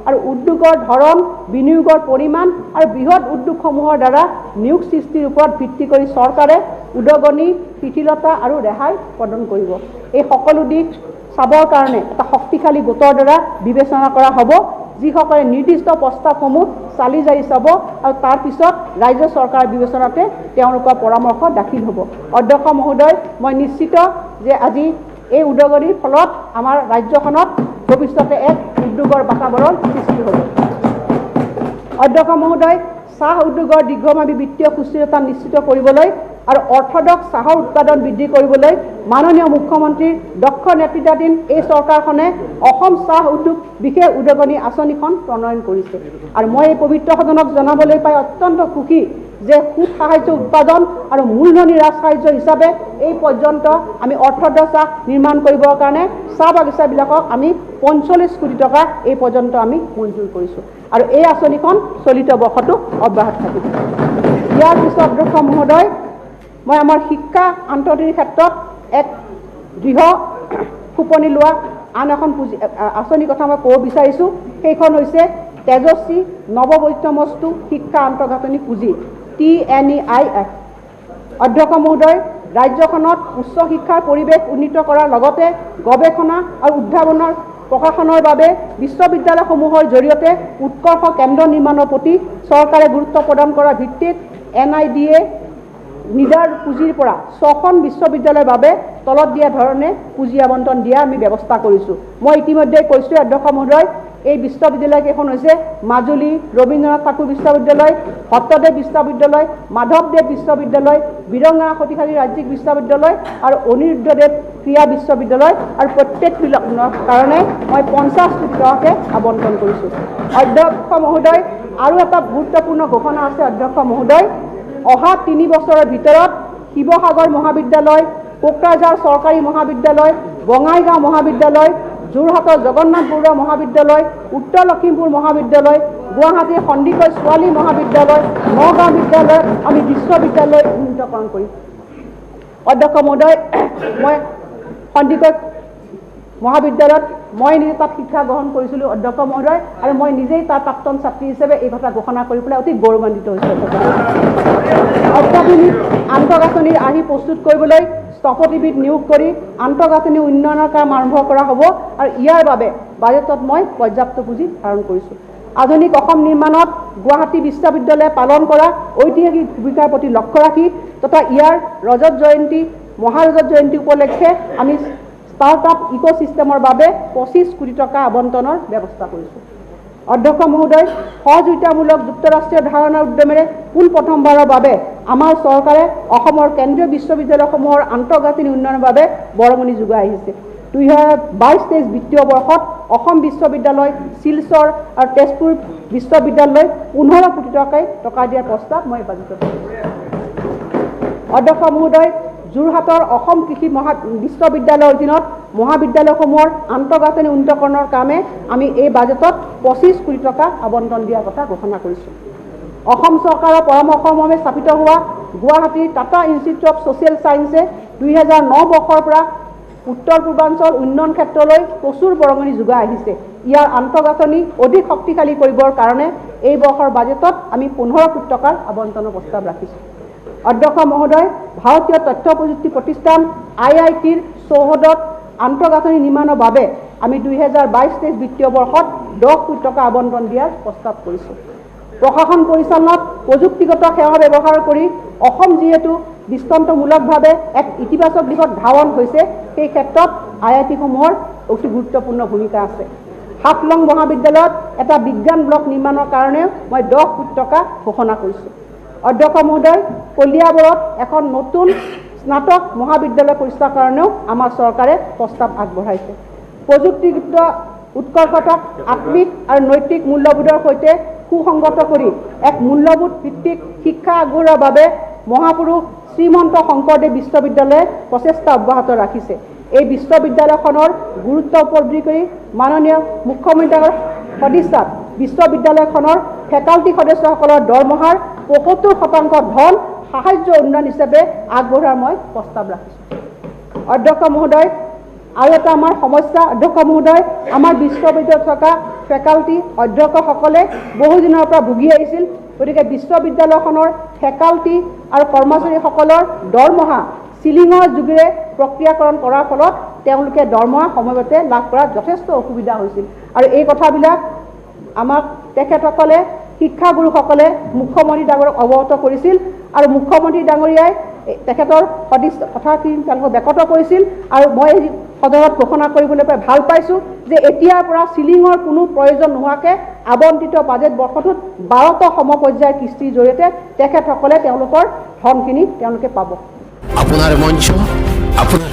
আৰু উদ্যোগৰ ধৰণ, বিনিয়োগৰ পৰিমাণ আৰু বৃহৎ উদ্যোগসমূহৰ দ্বাৰা নিয়োগ সৃষ্টিৰ ওপৰত ভিত্তি কৰি চৰকাৰে উদগনি, শিথিলতা আৰু ৰেহাই প্ৰদান কৰিব। এই সকলো দিশ চাবৰ কাৰণে এটা শক্তিশালী গোটৰ দ্বাৰা বিবেচনা কৰা হ'ব, যিসকলে নিৰ্দিষ্ট প্ৰস্তাৱসমূহ চালি জাৰি চাব আৰু তাৰ পিছত ৰাজ্য চৰকাৰৰ বিবেচনাতে তেওঁলোকৰ পৰামৰ্শ দাখিল হ'ব। অধ্যক্ষ মহোদয়, মই নিশ্চিত যে আজি এই উদগনিৰ ফলত আমাৰ ৰাজ্যখনত ভৱিষ্যতে এক উদ্যোগৰ বাতাবৰণ সৃষ্টি হ'ব। অধ্যক্ষ মহোদয়, চাহ উদ্যোগৰ দীৰ্ঘম্যাদী বিত্তীয় সুস্থিৰতা নিশ্চিত কৰিবলৈ আৰু অৰ্থডক্স চাহৰ উৎপাদন বৃদ্ধি কৰিবলৈ মাননীয় মুখ্যমন্ত্ৰীৰ দক্ষ নেতৃত্বাধীন এই চৰকাৰখনে অসম চাহ উদ্যোগ বিশেষ উদগনি আঁচনিখন প্ৰণয়ন কৰিছে আৰু মই এই পবিত্ৰ সদনক জনাবলৈ পাই অত্যন্ত সুখী যে সুদ সাহায্য উৎপাদন আৰু মূলধনী ৰাজ সাহায্য হিচাপে এই পৰ্যন্ত আমি অৰ্থডক্স চাহ নিৰ্মাণ কৰিবৰ কাৰণে চাহ বাগিচাবিলাকক আমি 45 কোটি টকা এই পৰ্যন্ত আমি মঞ্জুৰ কৰিছোঁ আৰু এই আঁচনিখন চলিত বৰ্ষতো অব্যাহত থাকিব। ইয়াৰ পিছত অধ্যক্ষ মহোদয়, মই আমাৰ শিক্ষা আন্তঃনীতিৰ ক্ষেত্ৰত এক দৃঢ় খোপনি লোৱা আন এখন আঁচনিৰ কথা মই ক'ব বিচাৰিছোঁ। সেইখন হৈছে তেজস্বী নৱবৈষম্যস্তু শিক্ষা আন্তঃগাঁথনি পুঁজি TNEIF। অধ্যক্ষ মহোদয়, ৰাজ্যখনত উচ্চ শিক্ষাৰ পৰিৱেশ উন্নীত কৰাৰ লগতে গৱেষণা আৰু উদ্ভাৱনৰ প্ৰশাসনৰ বাবে বিশ্ববিদ্যালয়সমূহৰ জৰিয়তে উৎকৰ্ষ কেন্দ্ৰ নিৰ্মাণৰ প্ৰতি চৰকাৰে গুৰুত্ব প্ৰদান কৰাৰ ভিত্তিত NIDA নিজাৰ পুঁজিৰ পৰা 6খন বিশ্ববিদ্যালয়ৰ বাবে তলত দিয়া ধৰণে পুঁজি আবণ্টন দিয়া আমি ব্যৱস্থা কৰিছোঁ। মই ইতিমধ্যে কৈছোঁ অধ্যক্ষ মহোদয়, এই বিশ্ববিদ্যালয়কেইখন হৈছে মাজুলী ৰবীন্দ্ৰনাথ ঠাকুৰ বিশ্ববিদ্যালয়, ভট্টদেৱ বিশ্ববিদ্যালয়, মাধৱদেৱ বিশ্ববিদ্যালয়, বীৰঙ্গনা সতিশালী ৰাজ্যিক বিশ্ববিদ্যালয় আৰু অনিৰুদ্ধদেৱ ক্ৰীড়া বিশ্ববিদ্যালয় আৰু প্ৰত্যেকবিলাক কাৰণে মই 50 কোটি টকাকৈ আবণ্টন কৰিছোঁ। অধ্যক্ষ মহোদয়, আৰু এটা গুৰুত্বপূৰ্ণ ঘোষণা আছে। অধ্যক্ষ মহোদয়, অহা 3 বছৰৰ ভিতৰত শিৱসাগৰ মহাবিদ্যালয়, কোকৰাঝাৰ চৰকাৰী মহাবিদ্যালয়, বঙাইগাঁও মহাবিদ্যালয়, যোৰহাটৰ জগন্নাথ বৰুৱা মহাবিদ্যালয়, উত্তৰ লখিমপুৰ মহাবিদ্যালয়, গুৱাহাটীৰ সন্দিকৈ ছোৱালী মহাবিদ্যালয়, নগাঁও বিদ্যালয় আমি বিশ্ববিদ্যালয় উন্নীতকৰণ কৰিম। অধ্যক্ষ মহোদয়, মই সন্দিকৈ মহাবিদ্যালয়ত মই নিজে তাত শিক্ষা গ্ৰহণ কৰিছিলোঁ অধ্যক্ষ মহোদয়, আৰু মই নিজেই তাৰ প্ৰাক্তন ছাত্ৰী হিচাপে এই কথা ঘোষণা কৰি পেলাই অতি গৌৰৱান্বিত হৈছোঁ। অত্যাধুনিক আন্তঃগাঁথনিৰ আৰ্হি প্ৰস্তুত কৰিবলৈ স্থপতিবিদ নিয়োগ কৰি আন্তঃগাঁথনি উন্নয়নৰ কাম আৰম্ভ কৰা হ'ব, আৰু ইয়াৰ বাবে বাজেটত মই পৰ্যাপ্ত পুঁজি ধাৰণ কৰিছোঁ। আধুনিক অসম নিৰ্মাণত গুৱাহাটী বিশ্ববিদ্যালয়ে পালন কৰা ঐতিহাসিক ভূমিকাৰ প্ৰতি লক্ষ্য ৰাখি তথা ইয়াৰ ৰজত জয়ন্তী মহাৰজত জয়ন্তী উপলক্ষে আমি ষ্টাৰ্টআপ ইক'ছিষ্টেমৰ বাবে 25 কোটি টকা আবণ্টনৰ ব্যৱস্থা কৰিছোঁ। অধ্যক্ষ মহোদয়, সহযোগিতামূলক যুক্তৰাষ্ট্ৰীয় ধাৰণাৰ উদ্যমেৰে পোনপ্ৰথমবাৰৰ বাবে আমাৰ চৰকাৰে অসমৰ কেন্দ্ৰীয় বিশ্ববিদ্যালয়সমূহৰ আন্তঃগাঁথনি উন্নয়নৰ বাবে বৰঙণি যোগাই আহিছে। 2022-23 বিত্তীয় বৰ্ষত অসম বিশ্ববিদ্যালয়, শিলচৰ আৰু তেজপুৰ বিশ্ববিদ্যালয় 15 কোটি টকা দিয়াৰ প্ৰস্তাৱ মই বাজেটত দিছোঁ। অধ্যক্ষ মহোদয়, যোৰহাটৰ অসম কৃষি বিশ্ববিদ্যালয়ৰ অধীনত মহাবিদ্যালয়সমূহৰ আন্তঃগাঁথনি উন্নীতকৰণৰ কামে আমি এই বাজেটত 25 কোটি টকা আবণ্টন দিয়াৰ কথা ঘোষণা কৰিছোঁ। অসম চৰকাৰৰ পৰামৰ্শমৰ্মে স্থাপিত হোৱা গুৱাহাটীৰ টাটা ইনষ্টিটিউট অফ ছ'চিয়েল ছায়েন্সে 2009 বৰ্ষৰ পৰা উত্তৰ পূৰ্বাঞ্চল উন্নয়ন ক্ষেত্ৰলৈ প্ৰচুৰ বৰঙণি যোগাই আহিছে। ইয়াৰ আন্তঃগাঁথনি অধিক শক্তিশালী কৰিবৰ কাৰণে এই বৰ্ষৰ বাজেটত আমি 15 কোটি টকাৰ আবণ্টনৰ প্ৰস্তাৱ ৰাখিছোঁ। অধ্যক্ষ মহোদয়, ভাৰতীয় তথ্য প্ৰযুক্তি প্ৰতিষ্ঠান IITৰ চৌহদত আন্তঃগাঁথনি নিৰ্মাণৰ বাবে আমি 2022-23 বিত্তীয় বৰ্ষত 10 কোটি টকা আবণ্টন দিয়াৰ প্ৰস্তাৱ কৰিছোঁ। প্ৰশাসন পৰিচালনাত প্ৰযুক্তিগত সেৱা ব্যৱহাৰ কৰি অসম যিহেতু দৃষ্টান্তমূলকভাৱে এক ইতিবাচক দিশত ধাৱন হৈছে, সেই ক্ষেত্ৰত IIT-সমূহৰ অতি গুৰুত্বপূৰ্ণ ভূমিকা আছে। হাফলং মহাবিদ্যালয়ত এটা বিজ্ঞান ব্লক নিৰ্মাণৰ কাৰণেও মই 10 কোটি টকা ঘোষণা কৰিছোঁ। অধ্যক্ষ মহোদয়, কলিয়াবৰত এখন নতুন স্নাতক মহাবিদ্যালয় প্ৰতিষ্ঠাৰ কাৰণেও আমাৰ চৰকাৰে প্ৰস্তাৱ আগবঢ়াইছে। প্ৰযুক্তিগত উৎকৰ্ষতাক আত্মিক আৰু নৈতিক মূল্যবোধৰ সৈতে সুসংগত কৰি এক মূল্যবোধ ভিত্তিক শিক্ষা আগবঢ়োৱাৰ বাবে মহাপুৰুষ শ্ৰীমন্ত শংকৰদেৱ বিশ্ববিদ্যালয়ে প্ৰচেষ্টা অব্যাহত ৰাখিছে। এই বিশ্ববিদ্যালয়খনৰ গুৰুত্ব উপলব্ধি কৰি মাননীয় মুখ্যমন্ত্ৰীৰ সদিচ্ছাত বিশ্ববিদ্যালয়খনৰ ফেকাল্টি সদস্যসকলৰ দৰমহাৰ 75% ধন সাহায্য উন্নয়ন হিচাপে আগবঢ়োৱাৰ মই প্ৰস্তাৱ ৰাখিছোঁ। অধ্যক্ষ মহোদয়, আৰু এটা আমাৰ সমস্যা, অধ্যক্ষ মহোদয়, আমাৰ বিশ্ববিদ্যালয়ত থকা ফেকাল্টি অধ্যক্ষসকলে বহুদিনৰ পৰা ভুগি আহিছিল। গতিকে বিশ্ববিদ্যালয়খনৰ ফেকাল্টি আৰু কৰ্মচাৰীসকলৰ দৰমহা চিলিঙৰ যোগেৰে প্ৰক্ৰিয়াকৰণ কৰাৰ ফলত তেওঁলোকে দৰমহা সময়মতে লাভ কৰাত যথেষ্ট অসুবিধা হৈছিল, আৰু এই কথাবিলাক আমাক তেখেতসকলে শিক্ষাগুৰুসকলে মুখ্যমন্ত্ৰী ডাঙৰীয়াক অৱগত কৰিছিল, আৰু মুখ্যমন্ত্ৰী ডাঙৰীয়াই তেখেতৰ কথাখিনি তেওঁলোকক ব্যক্ত কৰিছিল, আৰু মই সদনত ঘোষণা কৰিবলৈ পাই ভাল পাইছোঁ যে এতিয়াৰ পৰা চিলিঙৰ কোনো প্ৰয়োজন নোহোৱাকৈ আবণ্টিত বাজেট বৰ্ষটোত 12টা সমপৰ্যায়ৰ কিস্তিৰ জৰিয়তে তেখেতসকলে তেওঁলোকৰ ধনখিনি তেওঁলোকে পাব। আপোনাৰ মঞ্চ, আপোনাৰ